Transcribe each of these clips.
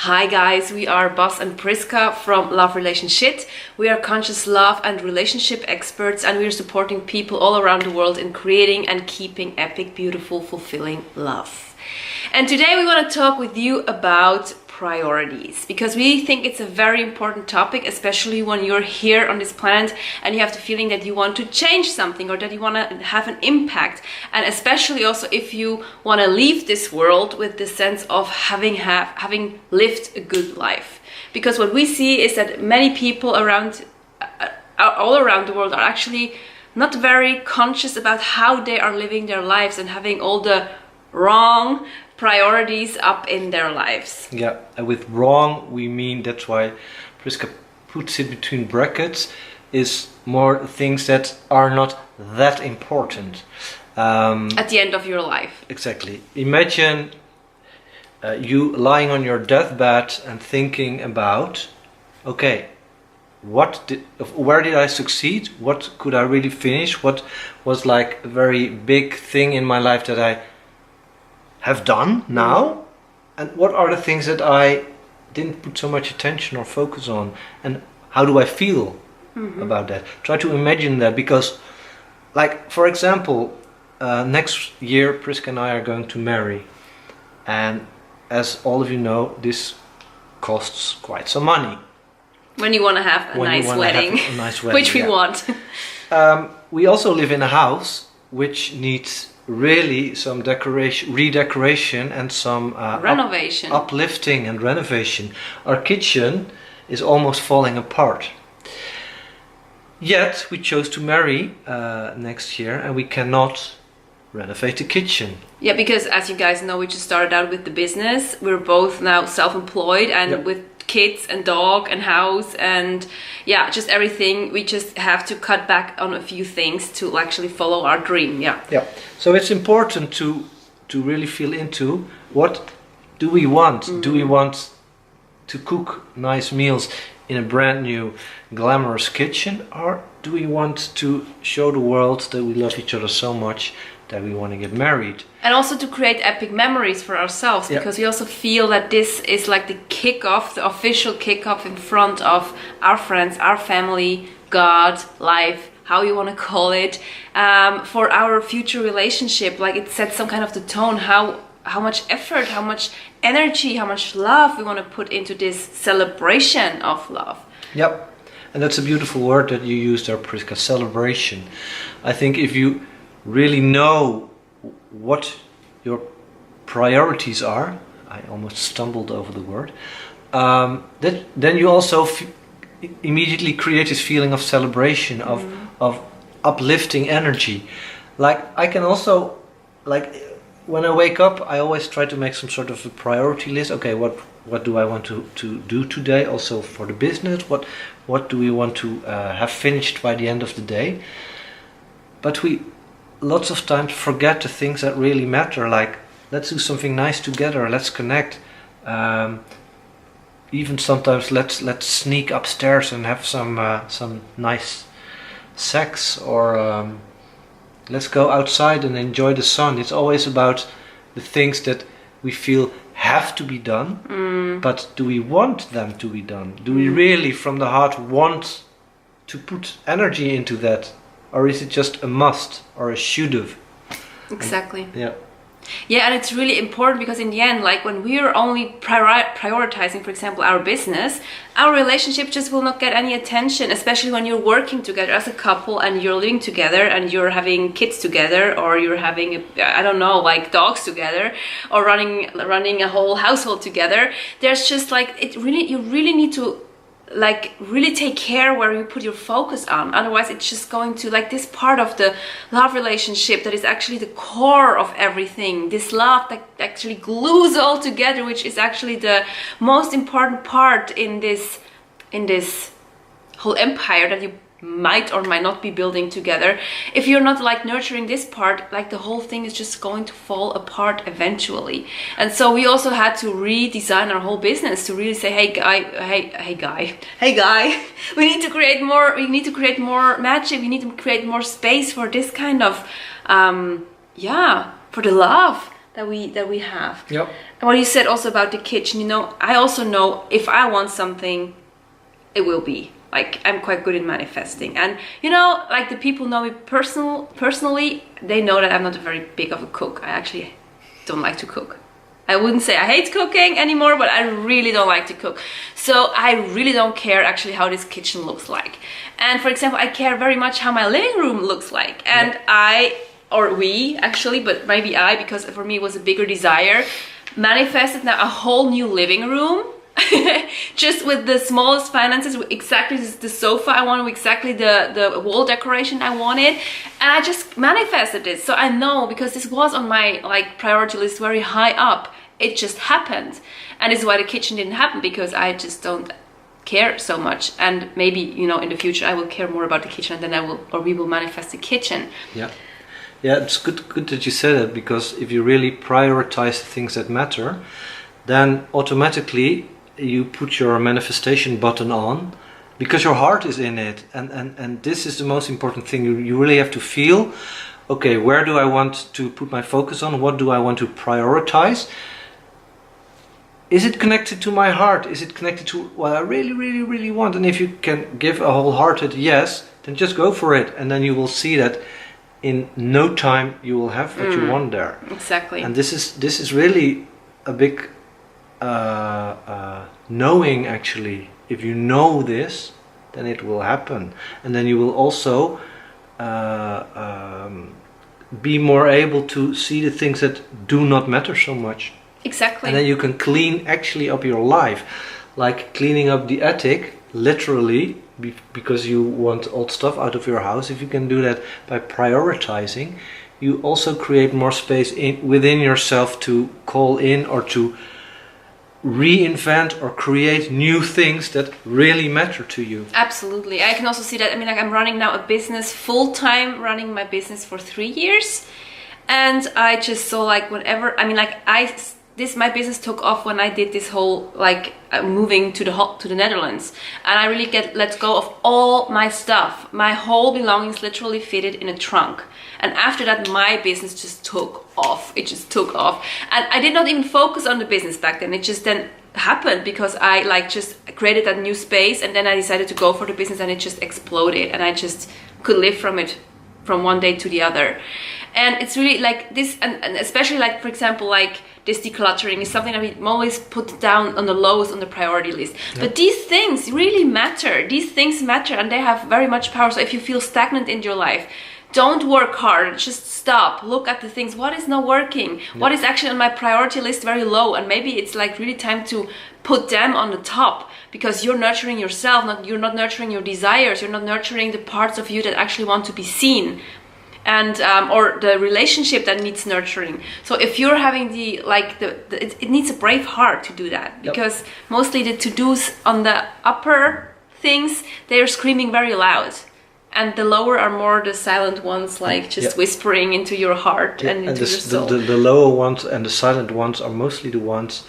Hi guys, we are Bas and Priska from LoveRelationShit. We are conscious love and relationship experts, and we are supporting people all around the world in creating and keeping epic, beautiful, fulfilling love. And today we want to talk with you about priorities, because we think it's a very important topic, especially when you're here on this planet and you have the feeling that you want to change something or that you want to have an impact, and especially also if you want to leave this world with the sense of having lived a good life. Because what we see is that many people around all around the world are actually not very conscious about how they are living their lives and having all the wrong priorities up in their lives. Yeah, and with wrong we mean, that's why Priska puts it between brackets, is more things that are not that important. At the end of your life. Exactly. Imagine you lying on your deathbed and thinking about, okay, where did I succeed? What could I really finish? What was like a very big thing in my life that I have done now, and what are the things that I didn't put so much attention or focus on, and how do I feel about that? Try to imagine that, because like, for example, next year Priska and I are going to marry, and as all of you know, this costs quite some money. When you want to have a nice wedding, which we want. We also live in a house which needs really some redecoration and some renovation, uplifting and renovation. Our kitchen is almost falling apart. Yet we chose to marry next year, and we cannot renovate the kitchen. Yeah, because as you guys know, we just started out with the business. We're both now self-employed, and with kids and dog and house and yeah, just everything, we just have to cut back on a few things to actually follow our dream. Yeah. So it's important to really feel into, what do we want? Do we want to cook nice meals in a brand new glamorous kitchen, or do we want to show the world that we love each other so much that we want to get married? And also to create epic memories for ourselves, because we also feel that this is like the kickoff, the official kickoff in front of our friends, our family, God, life, how you want to call it, for our future relationship. Like, it sets some kind of the tone, how much effort, how much energy, how much love we want to put into this celebration of love. Yep, and that's a beautiful word that you used there, Priska, celebration. I think if you really know what your priorities are, I almost stumbled over the word, then you also immediately create this feeling of celebration, of uplifting energy. Like, I can also, like, when I wake up, I always try to make some sort of a priority list. Okay, what do I want to do today, also for the business? What do we want to have finished by the end of the day? But we lots of times forget the things that really matter, like, let's do something nice together, let's connect. Even sometimes let's sneak upstairs and have some nice sex, or let's go outside and enjoy the sun. It's always about the things that we feel have to be done, but do we want them to be done? Do we really from the heart want to put energy into that? Or is it just a must or a should have? Exactly. Yeah, and it's really important, because in the end, like, when we are only prioritizing, for example, our business, our relationship just will not get any attention, especially when you're working together as a couple and you're living together and you're having kids together, or you're having, I don't know, like dogs together, or running a whole household together. There's just like, you really need to like really take care where you put your focus on. Otherwise it's just going to, like, this part of the love relationship that is actually the core of everything, this love that actually glues all together, which is actually the most important part in this whole empire that you might or might not be building together. If you're not like nurturing this part, like, the whole thing is just going to fall apart eventually. And so we also had to redesign our whole business to really say, hey guy, we need to create more magic, we need to create more space for this kind of for the love, that we have. Yep. And what you said also about the kitchen, you know, I also know if I want something, it will be. Like, I'm quite good in manifesting. And, you know, like the people know me personally, they know that I'm not a very big of a cook. I actually don't like to cook. I wouldn't say I hate cooking anymore, but I really don't like to cook. So I really don't care actually how this kitchen looks like. And for example, I care very much how my living room looks like. And we actually, but maybe because for me it was a bigger desire, manifested now a whole new living room. Just with the smallest finances, exactly the sofa I wanted, exactly the wall decoration I wanted, and I just manifested it. So I know, because this was on my like priority list very high up, it just happened. And this is why the kitchen didn't happen, because I just don't care so much. And maybe, you know, in the future I will care more about the kitchen, and then we will manifest the kitchen. Yeah, it's good that you said that, because if you really prioritize the things that matter, then automatically you put your manifestation button on, because your heart is in it, and this is the most important thing. You really have to feel, okay, where do I want to put my focus on? What do I want to prioritize? Is it connected to my heart? Is it connected to what I really, really, really want? And if you can give a wholehearted yes, then just go for it, and then you will see that in no time you will have what you want there. Exactly. And this is really a big knowing, actually. If you know this, then it will happen, and then you will also be more able to see the things that do not matter so much. Exactly. And then you can clean actually up your life, like cleaning up the attic, literally, because you want old stuff out of your house. If you can do that by prioritizing, you also create more space within yourself to call in or to reinvent or create new things that really matter to you. Absolutely. I can also see that. I mean, like, I'm running now a business full-time, running my business for 3 years, and I just saw, like, whenever, I mean, like, my business took off when I did this whole, like, moving to the Netherlands, and I really let go of all my stuff. My whole belongings literally fitted in a trunk. And after that, my business just took off. It just took off. And I did not even focus on the business back then. It just then happened because I just created that new space, and then I decided to go for the business, and it just exploded, and I just could live from it from one day to the other. And it's really like this, and especially, like, for example, like this decluttering is something that we always put down on the lowest on the priority list. Yep. But these things really matter. These things matter, and they have very much power. So if you feel stagnant in your life, don't work hard, just stop, look at the things, what is not working, what is actually on my priority list very low, and maybe it's like really time to put them on the top, because you're nurturing yourself, you're not nurturing your desires, you're not nurturing the parts of you that actually want to be seen, and or the relationship that needs nurturing. So if you're having it needs a brave heart to do that, because mostly the to-dos on the upper things, they're screaming very loud. And the lower are more the silent ones, like just whispering into your heart and into your soul. The lower ones and the silent ones are mostly the ones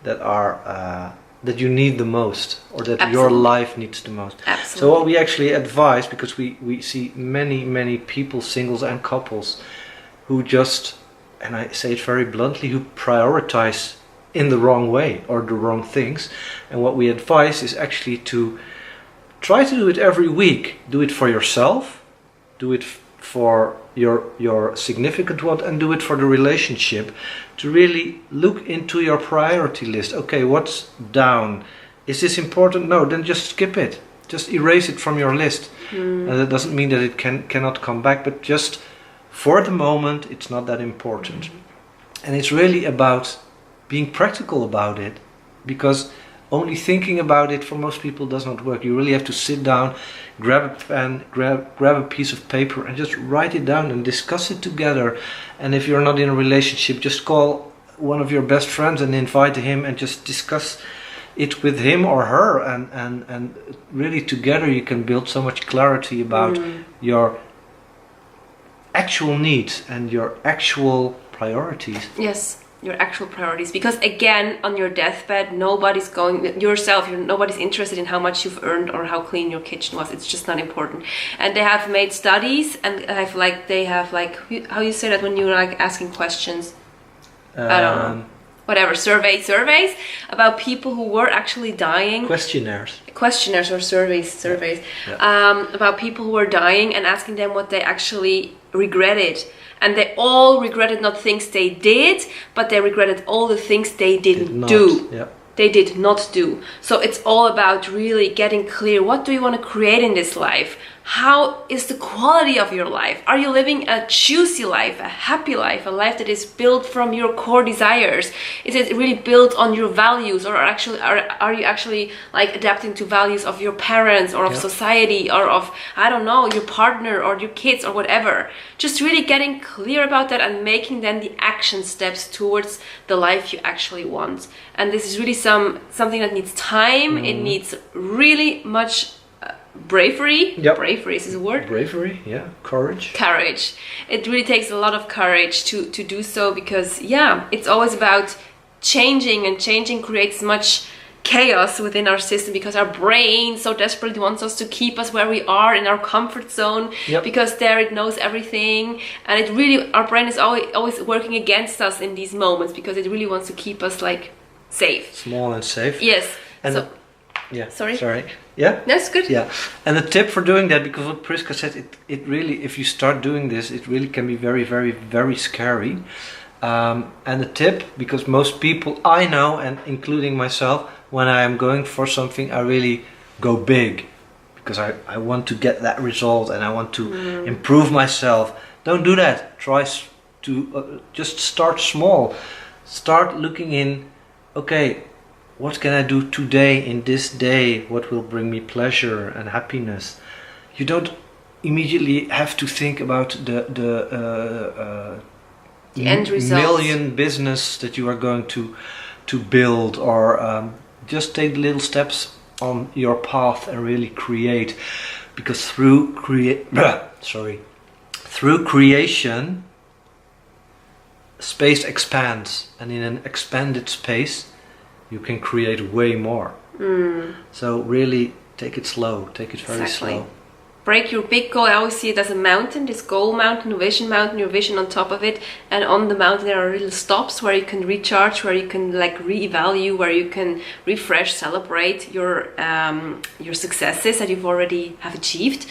that are that you need the most, or that your life needs the most. Absolutely. So what we actually advise, because we see many people, singles and couples, who just, and I say it very bluntly, who prioritize in the wrong way or the wrong things. And what we advise is actually to try to do it every week. Do it for yourself, do it for your significant one, and do it for the relationship, to really look into your priority list. Okay, what's down? Is this important? No, then just skip it. Just erase it from your list. And that doesn't mean that it cannot come back, but just for the moment, it's not that important. And it's really about being practical about it, because only thinking about it for most people does not work. You really have to sit down, grab a pen, grab a piece of paper, and just write it down and discuss it together. And if you're not in a relationship, just call one of your best friends and invite him and just discuss it with him or her. And really together you can build so much clarity about your actual needs and your actual priorities. Yes. Your actual priorities, because again, on your deathbed, nobody's interested in how much you've earned or how clean your kitchen was. It's just not important. And they have made studies, and they have how you say that when you're like asking questions, I don't know. Whatever, surveys about people who were actually dying. Questionnaires or surveys. Yeah. About people who were dying and asking them what they actually regretted. And they all regretted not things they did, but they regretted all the things they didn't do. Yeah. They did not do. So it's all about really getting clear. What do you want to create in this life? How is the quality of your life? Are you living a juicy life, a happy life, a life that is built from your core desires? Is it really built on your values, or are you actually like adapting to values of your parents or of society or of, I don't know, your partner or your kids or whatever? Just really getting clear about that and making then the action steps towards the life you actually want. And this is really something that needs time. It needs really much bravery. Bravery is a word. Bravery, yeah. Courage. It really takes a lot of courage to do so, because it's always about changing, and changing creates much chaos within our system, because our brain so desperately wants us to keep us where we are in our comfort zone, because there it knows everything, and it really, our brain is always working against us in these moments, because it really wants to keep us like safe. Small and safe. Yes. And Sorry. Yeah? That's good. Yeah. And the tip for doing that, because what Priska said, it really, if you start doing this, it really can be very, very, very scary. And the tip, because most people I know, and including myself, when I am going for something, I really go big, because I want to get that result and I want to improve myself. Don't do that. Try to just start small. Start looking in, okay, what can I do today, in this day? What will bring me pleasure and happiness? You don't immediately have to think about the end result, million business that you are going to build, or just take little steps on your path and really create. Because through creation, space expands, and in an expanded space you can create way more. So really take it slow, take it very slow. Break your big goal. I always see it as a mountain, this goal mountain, a vision mountain, your vision on top of it, and on the mountain there are little stops where you can recharge, where you can like re-evaluate, where you can refresh, celebrate your successes that you've already have achieved,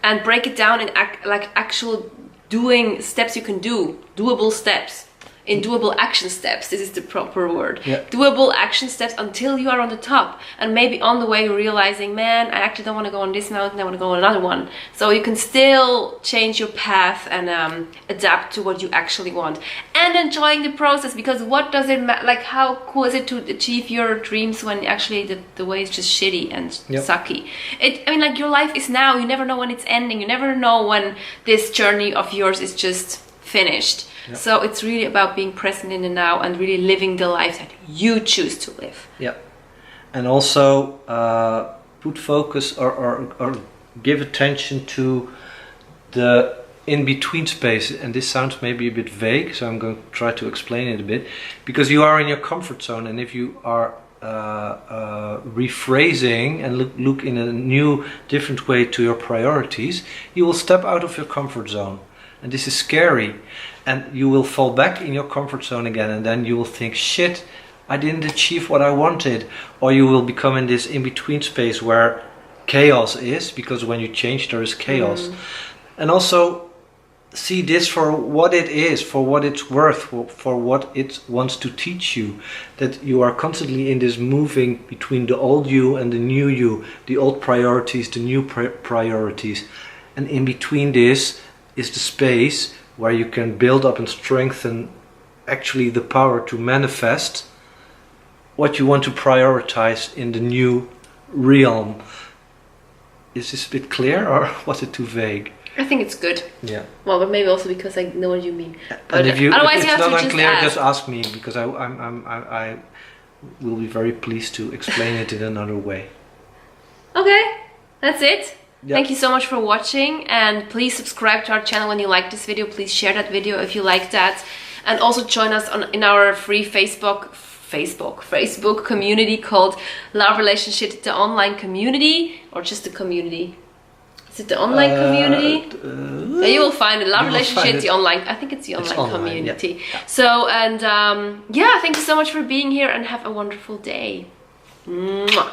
and break it down in actual doing steps you can do, doable steps. In doable action steps, this is the proper word. Doable action steps until you are on the top, and maybe on the way you're realizing, man, I actually don't want to go on this mountain, I want to go on another one. So you can still change your path and adapt to what you actually want, and enjoying the process, because what does it matter? Like, how cool is it to achieve your dreams when actually the way is just shitty and sucky? I mean, like, your life is now. You never know when it's ending. You never know when this journey of yours is just finished. So it's really about being present in the now and really living the life that you choose to live. And also put focus or give attention to the in-between space. And this sounds maybe a bit vague, so I'm going to try to explain it a bit. Because you are in your comfort zone, and if you are rephrasing and look in a new, different way to your priorities, you will step out of your comfort zone. And this is scary, and you will fall back in your comfort zone again, and then you will think, shit, I didn't achieve what I wanted. Or you will become in this in-between space where chaos is, because when you change there is chaos. And also see this for what it is, for what it's worth, for what it wants to teach you. That you are constantly in this moving between the old you and the new you, the old priorities, the new priorities. And in between this is the space where you can build up and strengthen actually the power to manifest what you want to prioritize in the new realm. Is this a bit clear, or was it too vague? I think it's good. Yeah. Well, but maybe also because I know what you mean. But and if otherwise, it's not unclear, just ask me, because I will be very pleased to explain it in another way. Okay, that's it. Thank you so much for watching, and please subscribe to our channel when you like this video. Please share that video if you like that, and also join us in our free Facebook community called LoveRelationShit, the online community, or just the community. Is it the online community? You will find it. LoveRelationShit, the online. I think it's the online community. Yeah. So, and yeah, thank you so much for being here and have a wonderful day. Mwah.